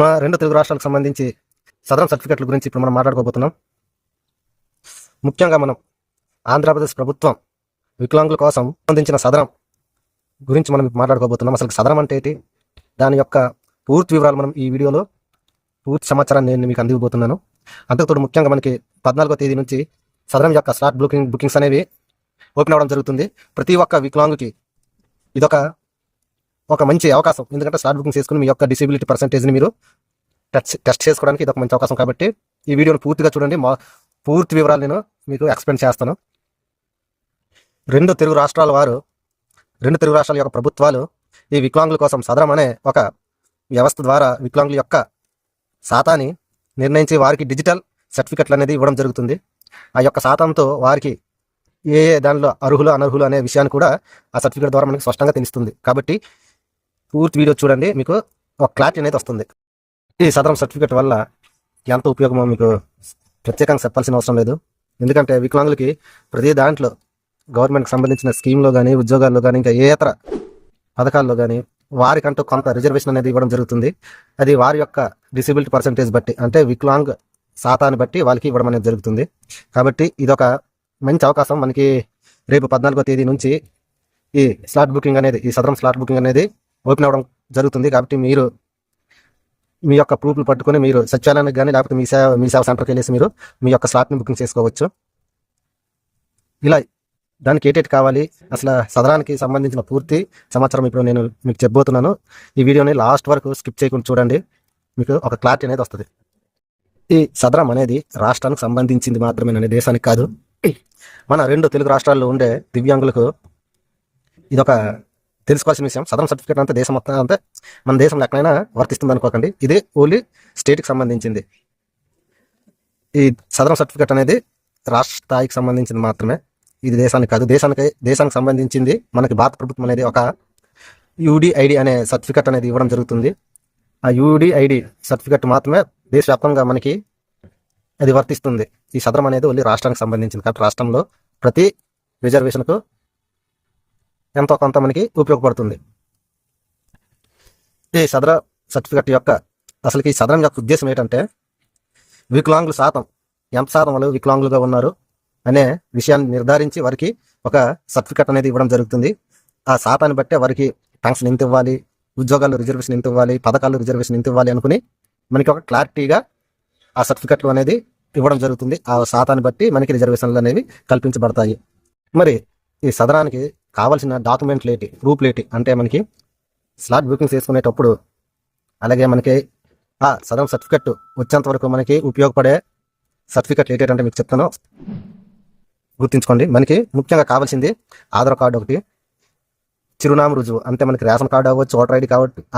మా రెండు తెలుగు రాష్ట్రాలకు సంబంధించి సదరం సర్టిఫికెట్ల గురించి ఇప్పుడు మనం మాట్లాడుకోబోతున్నాం. ముఖ్యంగా మనం ఆంధ్రప్రదేశ్ ప్రభుత్వం వికలాంగుల కోసం సంబంధించిన సదరం గురించి మనం మాట్లాడుకోబోతున్నాం. అసలు సదరం అంటే ఏంటి, దాని యొక్క పూర్తి వివరాలు మనం ఈ వీడియోలో పూర్తి సమాచారాన్ని నేను మీకు అందివ్వబోతున్నాను. అంతకుతోడు ముఖ్యంగా మనకి 14వ తేదీ నుంచి సదరం యొక్క స్లాట్ బుకింగ్స్ అనేవి ఓపెన్ అవ్వడం జరుగుతుంది. ప్రతి ఒక్క వికలాంగుకి ఇదొక మంచి అవకాశం. ఎందుకంటే స్లాట్ బుకింగ్ చేసుకుని మీ యొక్క డిసేబిలిటీ పర్సెంటేజ్ని మీరు టెస్ట్ చేసుకోవడానికి ఇది ఒక మంచి అవకాశం. కాబట్టి ఈ వీడియోని పూర్తిగా చూడండి. పూర్తి వివరాలు నేను మీకు ఎక్స్ప్లెయిన్ చేస్తాను. రెండు తెలుగు రాష్ట్రాల యొక్క ప్రభుత్వాలు ఈ వికలాంగుల కోసం సదరం అనే ఒక వ్యవస్థ ద్వారా వికలాంగుల యొక్క శాతాన్ని నిర్ణయించి వారికి డిజిటల్ సర్టిఫికెట్లు అనేది ఇవ్వడం జరుగుతుంది. ఆ యొక్క శాతంతో వారికి ఏ దానిలో అర్హులు అనర్హులు అనే విషయాన్ని కూడా ఆ సర్టిఫికెట్ ద్వారా మనకి స్పష్టంగా తెలుస్తుంది. కాబట్టి పూర్తి వీడియో చూడండి, మీకు ఒక క్లారిటీ అనేది వస్తుంది. ఈ సదరం సర్టిఫికెట్ వల్ల ఎంత ఉపయోగమో మీకు ప్రత్యేకంగా చెప్పాల్సిన అవసరం లేదు. ఎందుకంటే వికలాంగులకి ప్రతి దాంట్లో గవర్నమెంట్కి సంబంధించిన స్కీమ్లో కానీ, ఉద్యోగాల్లో కానీ, ఇంకా ఏ ఇతర పథకాల్లో కానీ వారికంటూ కొంత రిజర్వేషన్ అనేది ఇవ్వడం జరుగుతుంది. అది వారి యొక్క డిసేబిలిటీ పర్సెంటేజ్ బట్టి, అంటే వికలాంగ్ శాతాన్ని బట్టి వాళ్ళకి ఇవ్వడం అనేది జరుగుతుంది. కాబట్టి ఇదొక మంచి అవకాశం. మనకి రేపు 14వ తేదీ నుంచి ఈ సదరం స్లాట్ బుకింగ్ అనేది ఓపెన్ అవ్వడం జరుగుతుంది. కాబట్టి మీరు మీ యొక్క ప్రూఫ్లు పట్టుకొని మీరు సచివాలయానికి కానీ లేకపోతే మీ సేవ సెంటర్కి వెళ్ళేసి మీరు మీ యొక్క స్లాట్ని బుకింగ్ చేసుకోవచ్చు. ఇలా దానికి ఏటేటి కావాలి, అసలు సదరానికి సంబంధించిన పూర్తి సమాచారం ఇప్పుడు నేను మీకు చెప్పబోతున్నాను. ఈ వీడియోని లాస్ట్ వరకు స్కిప్ చేయకుండా చూడండి, మీకు ఒక క్లారిటీ అనేది వస్తుంది. ఈ సదరం అనేది రాష్ట్రానికి సంబంధించింది మాత్రమేనని, దేశానికి కాదు. మన రెండు తెలుగు రాష్ట్రాల్లో ఉండే దివ్యాంగులకు ఇదొక తెలుసుకోవాల్సిన విషయం. సదరం సర్టిఫికేట్ అంతా దేశం మొత్తం అంతే, మన దేశంలో ఎక్కడైనా వర్తిస్తుంది అనుకోకండి. ఇది ఓన్లీ స్టేట్కి సంబంధించింది. ఈ సదరం సర్టిఫికేట్ అనేది రాష్ట్ర స్థాయికి సంబంధించింది మాత్రమే, ఇది దేశానికి కాదు. దేశానికి సంబంధించింది మనకి భారత ప్రభుత్వం అనేది ఒక యూడిఐడి అనే సర్టిఫికేట్ అనేది ఇవ్వడం జరుగుతుంది. ఆ యూడిఐడి సర్టిఫికేట్ మాత్రమే దేశవ్యాప్తంగా మనకి అది వర్తిస్తుంది. ఈ సదరం అనేది ఓన్లీ రాష్ట్రానికి సంబంధించింది. కాబట్టి రాష్ట్రంలో ప్రతి రిజర్వేషన్కు ఎంతో కొంత మనకి ఉపయోగపడుతుంది. ఈ సదరం సర్టిఫికెట్ యొక్క అసలుకి ఈ సదరం యొక్క ఉద్దేశం ఏంటంటే, వికలాంగుల శాతం ఎంత శాతం వాళ్ళు వికలాంగులుగా ఉన్నారు అనే విషయాన్ని నిర్ధారించి వారికి ఒక సర్టిఫికెట్ అనేది ఇవ్వడం జరుగుతుంది. ఆ శాతాన్ని బట్టే వారికి పెన్షన్ ఎంత ఇవ్వాలి, ఉద్యోగాల్లో రిజర్వేషన్ ఎంత ఇవ్వాలి, పథకాల్లో రిజర్వేషన్ ఎంత ఇవ్వాలి అనుకుని మనకి ఒక క్లారిటీగా ఆ సర్టిఫికెట్లు అనేది ఇవ్వడం జరుగుతుంది. ఆ శాతాన్ని బట్టి మనకి రిజర్వేషన్లు అనేవి కల్పించబడతాయి. మరి ఈ సదరానికి కావాల్సిన డాక్యుమెంట్లు ఏంటి, ప్రూఫ్లు ఏంటి అంటే, మనకి స్లాట్ బుకింగ్ చేసుకునేటప్పుడు అలాగే మనకి ఆ సదరం సర్టిఫికెట్ వచ్చేంత వరకు మనకి ఉపయోగపడే సర్టిఫికెట్లు ఏంటంటే మీకు చెప్తాను, గుర్తుంచుకోండి. మనకి ముఖ్యంగా కావాల్సింది ఆధార్ కార్డు ఒకటి, చిరునామా రుజువు అంటే మనకి రేషన్ కార్డు అవ్వచ్చు, ఓటర్ ఐడి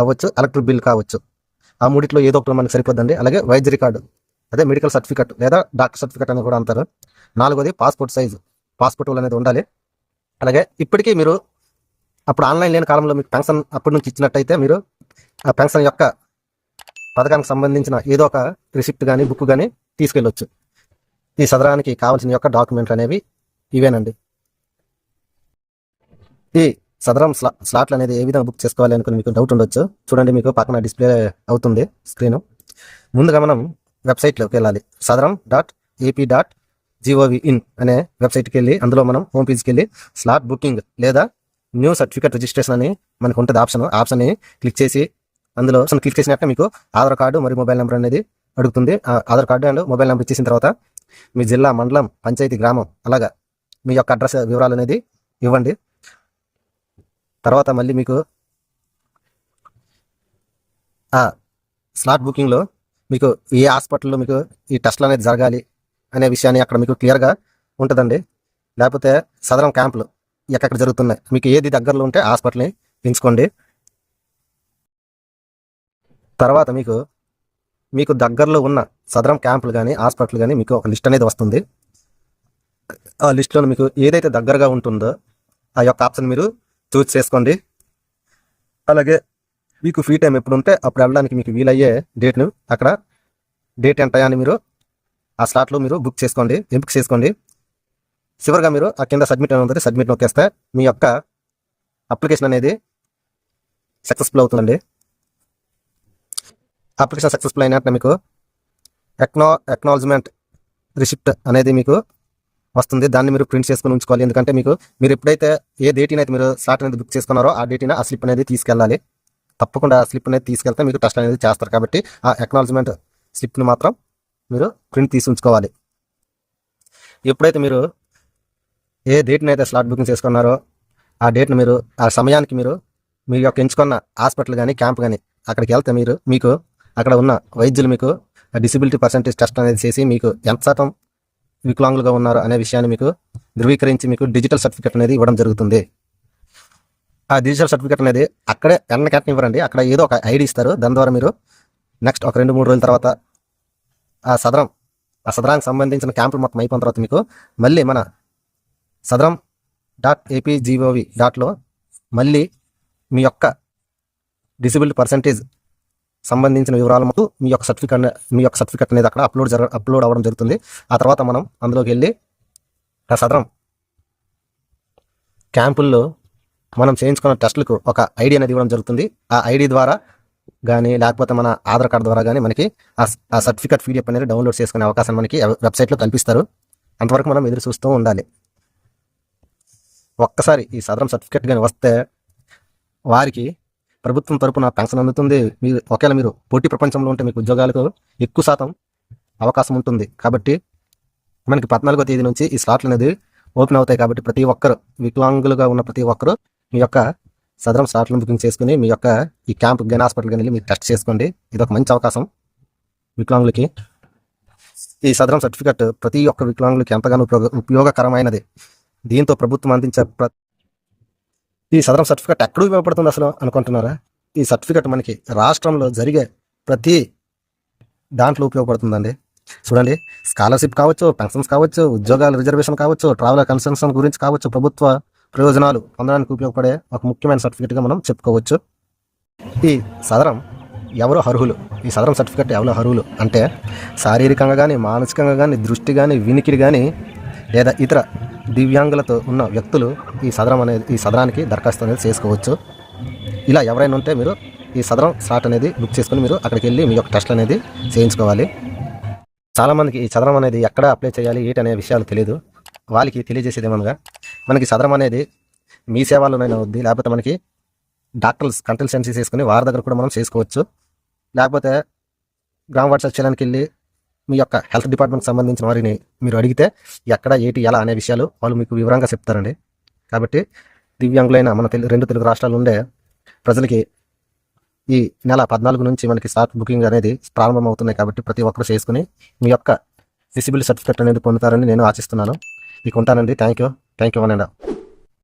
అవ్వచ్చు, ఎలక్ట్రిక్ బిల్ కావచ్చు. ఆ మూడిట్లో ఏదో ఒకటి మనకి సరిపోద్దండి. అలాగే వైద్య రికార్డు, అదే మెడికల్ సర్టిఫికెట్ లేదా డాక్టర్ సర్టిఫికెట్ అని కూడా అంటారు. 4వది పాస్పోర్ట్ సైజు పాస్పోర్ట్ అనేది ఉండాలి. అలాగే ఇప్పటికీ మీరు అప్పుడు ఆన్లైన్ లేని కాలంలో మీకు పెన్షన్ అప్పటి నుంచి ఇచ్చినట్టయితే మీరు ఆ పెన్షన్ యొక్క పథకానికి సంబంధించిన ఏదో ఒక రిసిప్ట్ కానీ బుక్ కానీ తీసుకెళ్ళొచ్చు. ఈ సదరానికి కావాల్సిన యొక్క డాక్యుమెంట్లు అనేవి ఇవేనండి. ఈ సదరం స్లాట్లు అనేది ఏ విధంగా బుక్ చేసుకోవాలి అనుకుని మీకు డౌట్ ఉండొచ్చు. చూడండి, మీకు పక్కన డిస్ప్లే అవుతుంది స్క్రీను. ముందుగా మనం వెబ్సైట్లోకి వెళ్ళాలి. sadram.ap.gov.in అనే వెబ్సైట్కి వెళ్ళి అందులో మనం హోమ్ పేజ్కి వెళ్ళి స్లాట్ బుకింగ్ లేదా న్యూ సర్టిఫికేట్ రిజిస్ట్రేషన్ అని మనకు ఉంటుంది ఆప్షన్ని క్లిక్ చేసి అందులో క్లిక్ చేసినట్టు మీకు ఆధార్ కార్డు మరియు మొబైల్ నెంబర్ అనేది అడుగుతుంది. Aadhaar card and mobile number ఇచ్చేసిన తర్వాత మీ జిల్లా, మండలం, పంచాయతీ, గ్రామం అలాగా మీ యొక్క అడ్రస్ వివరాలు అనేది ఇవ్వండి. తర్వాత మళ్ళీ మీకు ఆ స్లాట్ బుకింగ్లో మీకు ఏ హాస్పిటల్లో మీకు ఈ టెస్ట్లు అనేది జరగాలి అనే విషయాన్ని అక్కడ మీకు క్లియర్గా ఉంటుందండి. లేకపోతే సదరం క్యాంపులు ఎక్కడెక్కడ జరుగుతున్నాయి, మీకు ఏది దగ్గరలో ఉంటే హాస్పిటల్ని ఎంచుకోండి. తర్వాత మీకు దగ్గరలో ఉన్న సదరం క్యాంపులు కానీ హాస్పిటల్ కానీ మీకు ఒక లిస్ట్ అనేది వస్తుంది. ఆ లిస్టులో మీకు ఏదైతే దగ్గరగా ఉంటుందో ఆ యొక్క ఆప్షన్ మీరు చూస్ చేసుకోండి. అలాగే మీకు ఫ్రీ టైం ఎప్పుడు ఉంటే అప్పుడు వెళ్ళడానికి మీకు వీలయ్యే డేట్ను అక్కడ డేట్ ఎంత అని మీరు ఆ స్లాట్లో మీరు ఎంపిక చేసుకోండి. చివరిగా మీరు ఆ కింద సబ్మిట్ అని ఉంటుంది, సబ్మిట్ నొక్కేస్తే మీ యొక్క అప్లికేషన్ అనేది సక్సెస్ఫుల్ అవుతుందండి. అప్లికేషన్ సక్సెస్ఫుల్ అయినట్టు మీకు అక్నాలజ్మెంట్ రిసిప్ట్ అనేది మీకు వస్తుంది. దాన్ని మీరు ప్రింట్ చేసుకుని ఉంచుకోవాలి. ఎందుకంటే మీరు ఎప్పుడైతే ఏ డేట్ని అయితే మీరు స్లాట్ అనేది బుక్ చేసుకున్నారో ఆ డేట్ని ఆ స్లిప్ అనేది తీసుకెళ్ళాలి. తప్పకుండా ఆ స్లిప్ అనేది తీసుకెళ్తే మీకు టెస్ట్ అనేది చేస్తారు. కాబట్టి ఆ అక్నాలజ్మెంట్ స్లిప్ని మాత్రం మీరు ప్రింట్ తీసి ఉంచుకోవాలి. ఎప్పుడైతే మీరు ఏ డేట్ని అయితే స్లాట్ బుకింగ్ చేసుకున్నారో ఆ డేట్ని మీరు ఆ సమయానికి మీరు మీ యొక్క ఎంచుకున్న హాస్పిటల్ కానీ క్యాంప్ కానీ అక్కడికి వెళ్తే మీకు అక్కడ ఉన్న వైద్యులు మీకు డిసబిలిటీ పర్సెంటేజ్ టెస్ట్ అనేది చేసి మీకు ఎంత శాతం వికలాంగులుగా ఉన్నారు అనే విషయాన్ని మీకు ధృవీకరించి మీకు డిజిటల్ సర్టిఫికేట్ అనేది ఇవ్వడం జరుగుతుంది. ఆ డిజిటల్ సర్టిఫికేట్ అనేది అక్కడే ఎన్నకెంటనే ఇవ్వరండి. అక్కడ ఏదో ఒక ఐడి ఇస్తారు. దాని ద్వారా మీరు నెక్స్ట్ ఒక 2-3 రోజుల తర్వాత ఆ సదరానికి సంబంధించిన క్యాంపులు మొత్తం అయిపోయిన తర్వాత మీకు మళ్ళీ మన sadram.apgov.లో మళ్ళీ మీ యొక్క డిసబిలిటీ పర్సెంటేజ్ సంబంధించిన వివరాలు మీ యొక్క సర్టిఫికేట్ అనేది అక్కడ అప్లోడ్ అవ్వడం జరుగుతుంది. ఆ తర్వాత మనం అందులోకి వెళ్ళి ఆ సదరం క్యాంపుల్లో మనం చేయించుకున్న టెస్టులకు ఒక ఐడి అనేది ఇవ్వడం జరుగుతుంది. ఆ ఐడి ద్వారా కానీ లేకపోతే మన ఆధార్ కార్డు ద్వారా కానీ మనకి ఆ సర్టిఫికేట్ PDF అనేది డౌన్లోడ్ చేసుకునే అవకాశం మనకి వెబ్సైట్లో కల్పిస్తారు. అంతవరకు మనం ఎదురు చూస్తూ ఉండాలి. ఒక్కసారి ఈ సదరం సర్టిఫికేట్ కానీ వస్తే వారికి ప్రభుత్వం తరపున పెన్షన్ అందుతుంది. ఒకవేళ మీరు పోటీ ప్రపంచంలో ఉంటే మీకు ఉద్యోగాలకు ఎక్కువ శాతం అవకాశం ఉంటుంది. కాబట్టి మనకి 14వ తేదీ నుంచి ఈ స్లాట్లు అనేది ఓపెన్ అవుతాయి. కాబట్టి ప్రతి ఒక్కరు వికలాంగులుగా ఉన్న ప్రతి ఒక్కరు మీ యొక్క సదరం స్లాట్లను బుకింగ్ చేసుకుని మీ యొక్క ఈ క్యాంప్ కానీ హాస్పిటల్ కానీ మీరు టెస్ట్ చేసుకోండి. ఇది ఒక మంచి అవకాశం వికలాంగులకి. ఈ సదరం సర్టిఫికేట్ ప్రతి ఒక్క వికలాంగులకి ఎంతగానో ఉపయోగకరమైనది. దీంతో ప్రభుత్వం అందించే ఈ సదరం సర్టిఫికేట్ ఎక్కడ ఉపయోగపడుతుంది అసలు అనుకుంటున్నారా? ఈ సర్టిఫికేట్ మనకి రాష్ట్రంలో జరిగే ప్రతి దాంట్లో ఉపయోగపడుతుందండి. చూడండి, స్కాలర్షిప్ కావచ్చు, పెన్షన్స్ కావచ్చు, ఉద్యోగాల రిజర్వేషన్ కావచ్చు, ట్రావెల్ కన్సెషన్ గురించి కావచ్చు, ప్రభుత్వ ప్రయోజనాలు పొందడానికి ఉపయోగపడే ఒక ముఖ్యమైన సర్టిఫికేట్గా మనం చెప్పుకోవచ్చు. ఈ సదరం ఎవరు అర్హులు? ఈ సదరం సర్టిఫికేట్ ఎవరు అర్హులు అంటే శారీరకంగా కానీ, మానసికంగా కానీ, దృష్టి కానీ, వినికిడి కానీ లేదా ఇతర దివ్యాంగులతో ఉన్న వ్యక్తులు ఈ సదరానికి దరఖాస్తు అనేది చేసుకోవచ్చు. ఇలా ఎవరైనా ఉంటే మీరు ఈ సదరం స్లాట్ అనేది బుక్ చేసుకుని మీరు అక్కడికి వెళ్ళి మీ యొక్క టెస్ట్ అనేది చేయించుకోవాలి. చాలామందికి ఈ సదరం అనేది ఎక్కడ అప్లై చేయాలి ఏంటి అనే విషయాలు తెలియదు. వాళ్ళకి తెలియజేసేది ఏమనగా మనకి సదరం అనేది మీ సేవలోనైనా వద్ది, లేకపోతే మనకి డాక్టర్స్ కన్సల్టెన్సీ చేసుకుని వారి దగ్గర కూడా మనం చేసుకోవచ్చు. లేకపోతే గ్రామ వార్డు సచివాలయానికి వెళ్ళి మీ యొక్క హెల్త్ డిపార్ట్మెంట్కి సంబంధించిన వారిని మీరు అడిగితే ఎక్కడ ఏంటి ఎలా అనే విషయాలు వాళ్ళు మీకు వివరంగా చెప్తారండి. కాబట్టి దివ్యాంగులైన మన 2 తెలుగు రాష్ట్రాలు ఉండే ప్రజలకి ఈ నెల 14 నుంచి మనకి స్లాట్ బుకింగ్ అనేది ప్రారంభం అవుతున్నాయి. కాబట్టి ప్రతి ఒక్కరు చేసుకుని మీ యొక్క డిసబిలిటీ సర్టిఫికేట్ అనేది పొందుతారని నేను ఆశిస్తున్నాను. మీకు ఉంటానండి. Thank you. 1 and all.